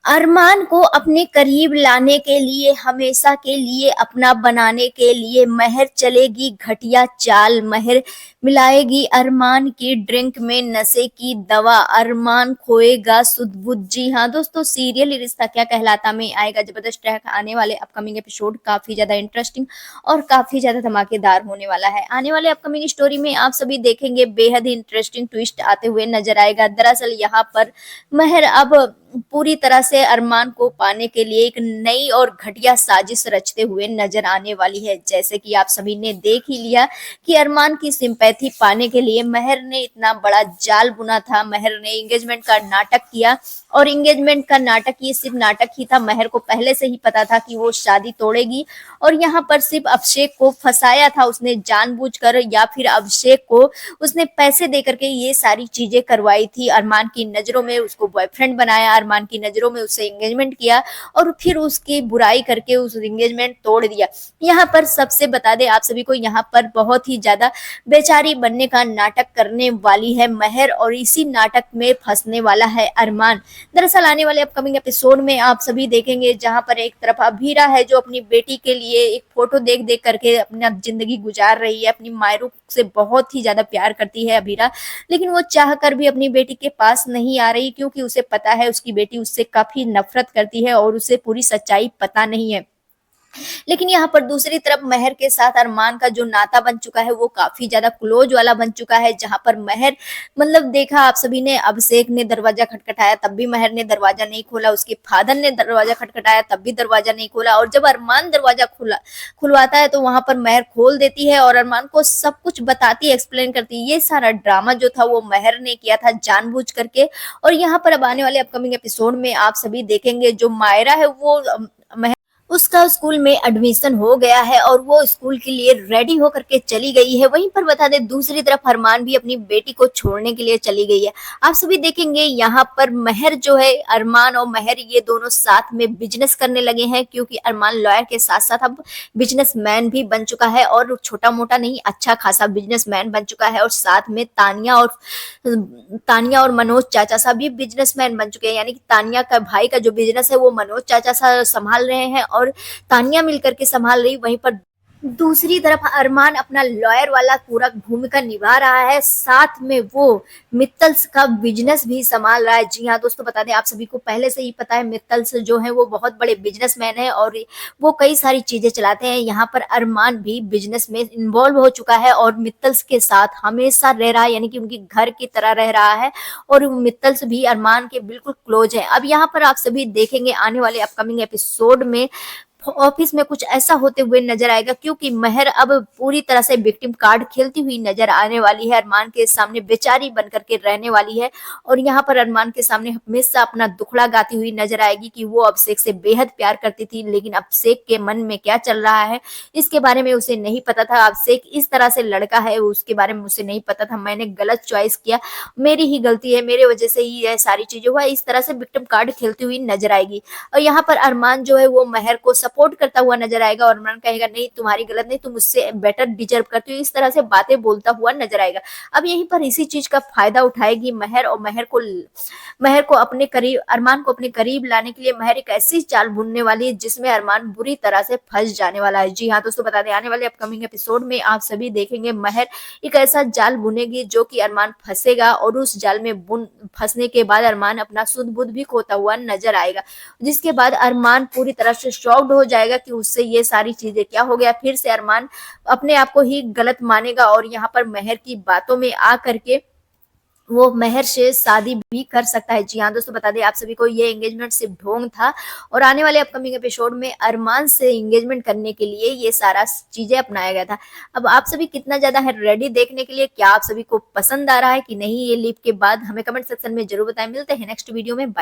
अरमान को अपने करीब लाने के लिए, हमेशा के लिए अपना बनाने के लिए महर चलेगी घटिया चाल। महर मिलाएगी अरमान की ड्रिंक में नशे की दवा। अरमान खोएगा सुध बुध। जी हाँ दोस्तों, सीरियल ये रिश्ता क्या कहलाता में आएगा जबरदस्त ट्रैक आने वाले अपकमिंग एपिसोड काफी ज्यादा इंटरेस्टिंग और काफी ज्यादा धमाकेदार होने वाला है। आने वाले अपकमिंग स्टोरी में आप सभी देखेंगे बेहद ही इंटरेस्टिंग ट्विस्ट आते हुए नजर आएगा। दरअसल यहाँ पर महर अब पूरी तरह से अरमान को पाने के लिए एक नई और घटिया साजिश रचते हुए नजर आने वाली है। जैसे कि आप सभी ने देख ही लिया कि अरमान की सिंपैथी पाने के लिए महर ने इतना बड़ा जाल बुना था। महर ने एंगेजमेंट का नाटक किया और एंगेजमेंट का नाटक ये सिर्फ नाटक ही था। महर को पहले से ही पता था कि वो शादी तोड़ेगी और यहाँ पर सिर्फ अभिषेक को फंसाया था उसने जानबूझकर, या फिर अभिषेक को उसने पैसे दे करके ये सारी चीजें करवाई थी। अरमान की नजरों में उसको बॉयफ्रेंड बनाया, अरमान की नजरों में उससे एंगेजमेंट किया और फिर उसकी बुराई करके उस एंगेजमेंट तोड़ दिया। यहाँ पर सबसे बता दे आप सभी को, यहाँ पर बहुत ही ज्यादा बेचारी बनने का नाटक करने वाली है महर और इसी नाटक में फंसने वाला है अरमान। दरअसल आने वाले अपकमिंग एपिसोड में आप सभी देखेंगे जहां पर एक तरफ अभीरा है जो अपनी बेटी के लिए एक फोटो देख देख करके अपना जिंदगी गुजार रही है। अपनी मायरू से बहुत ही ज्यादा प्यार करती है अभीरा, लेकिन वो चाह कर भी अपनी बेटी के पास नहीं आ रही क्योंकि उसे पता है उसकी बेटी उससे काफी नफरत करती है और उसे पूरी सच्चाई पता नहीं है। लेकिन यहाँ पर दूसरी तरफ महर के साथ अरमान का जो नाता बन चुका है वो काफी ज्यादा क्लोज वाला बन चुका है। जहां पर महर मतलब देखा आप सभी ने, अभिषेक ने दरवाजा खटखटाया तब भी महर ने दरवाजा नहीं खोला, उसके फादर ने दरवाजा खटखटाया तब भी दरवाजा नहीं खोला और जब अरमान दरवाजा खुलवाता है तो वहां पर महर खोल देती है और अरमान को सब कुछ बताती है, एक्सप्लेन करती है। ये सारा ड्रामा जो था वो महर ने किया था जानबूझ करके। और यहाँ पर अब आने वाले अपकमिंग एपिसोड में आप सभी देखेंगे जो मायरा है वो उसका स्कूल में एडमिशन हो गया है और वो स्कूल के लिए रेडी होकर के चली गई है। वहीं पर बता दें दूसरी तरफ अरमान भी अपनी बेटी को छोड़ने के लिए चली गई है। आप सभी देखेंगे यहाँ पर महर जो है, अरमान और महर ये दोनों साथ में बिजनेस करने लगे हैं क्योंकि अरमान लॉयर के साथ साथ अब बिजनेसमैन भी बन चुका है और छोटा मोटा नहीं अच्छा खासा बिजनेसमैन बन चुका है। और साथ में तानिया और मनोज चाचा सा भी बिजनेसमैन बन चुके हैं, यानी कि तानिया का भाई का जो बिजनेस है वो मनोज चाचा सा संभाल रहे हैं और तानिया मिलकर के संभाल रही। वहीं पर दूसरी तरफ अरमान अपना लॉयर वाला पूरा भूमिका निभा रहा है, साथ में वो मित्तल्स का बिजनेस भी संभाल रहा है। जी हाँ दोस्तों, बता दें आप सभी को पहले से ही पता है मित्तल्स जो है वो बहुत बड़े बिजनेसमैन है और वो कई सारी चीजें चलाते हैं। यहाँ पर अरमान भी बिजनेस में इन्वॉल्व हो चुका है और मित्तल्स के साथ हमेशा रह रहा है, यानी कि उनकी घर की तरह रह रहा है और मित्तल्स भी अरमान के बिल्कुल क्लोज है। अब यहाँ पर आप सभी देखेंगे आने वाले अपकमिंग एपिसोड में ऑफिस में कुछ ऐसा होते हुए नजर आएगा क्योंकि महर अब पूरी तरह से विक्टिम कार्ड खेलती हुई नजर आने वाली है। अरमान के सामने बेचारी बन करके रहने वाली है और यहाँ पर अरमान के सामने हमेशा अपना दुखड़ा गाती हुई नजर आएगी कि वो अभिषेक से बेहद प्यार करती थी, लेकिन अभिषेक के मन में क्या चल रहा है इसके बारे में उसे नहीं पता था। अभिषेक इस तरह से लड़का है उसके बारे में उसे नहीं पता था। मैंने गलत चॉइस किया, मेरी ही गलती है, मेरे वजह से ही यह सारी चीजें हुआ, इस तरह से विक्टिम कार्ड खेलती हुई नजर आएगी। और यहाँ पर अरमान जो है वो महर को सपोर्ट करता हुआ नजर आएगा और अरमान कहेगा नहीं तुम्हारी गलत नहीं, तुम उससे बेटर डिजर्व करती हो, इस तरह से बातें बोलता हुआ नजर आएगा। अब यहीं पर इसी चीज का फायदा उठाएगी महर और महर को अपने करीब, अरमान को अपने करीब लाने के लिए महर एक ऐसी चाल बुनने वाली है जिसमें अरमान बुरी तरह से फंस जाने वाला है। जी हाँ दोस्तों, बता दें आने वाले अपकमिंग एपिसोड में आप सभी देखेंगे महर एक ऐसा जाल बुनेगी जो कि अरमान फंसेगा और उस जाल में फंसने के बाद अरमान अपना सुध बुध भी खोता हुआ नजर आएगा, जिसके बाद अरमान पूरी तरह से शॉक्ड हो जाएगा कि उससे ये सारी चीजें क्या हो गया। फिर से अरमान अपने आप को ही गलत मानेगा और यहाँ पर महर की बातों में आ करके वो महर से शादी भी कर सकता है। जी हाँ दोस्तों, बता दें आप सभी को ये एंगेजमेंट सिर्फ ढोंग था और आने वाले अपकमिंग एपिसोड में अरमान से एंगेजमेंट करने के लिए ये सारा चीजें अपनाया गया था। अब आप सभी कितना ज्यादा है रेडी देखने के लिए, क्या आप सभी को पसंद आ रहा है कि नहीं, ये लीप के बाद हमें कमेंट सेक्शन में जरूर बताएं। मिलते हैं नेक्स्ट वीडियो में, बाय।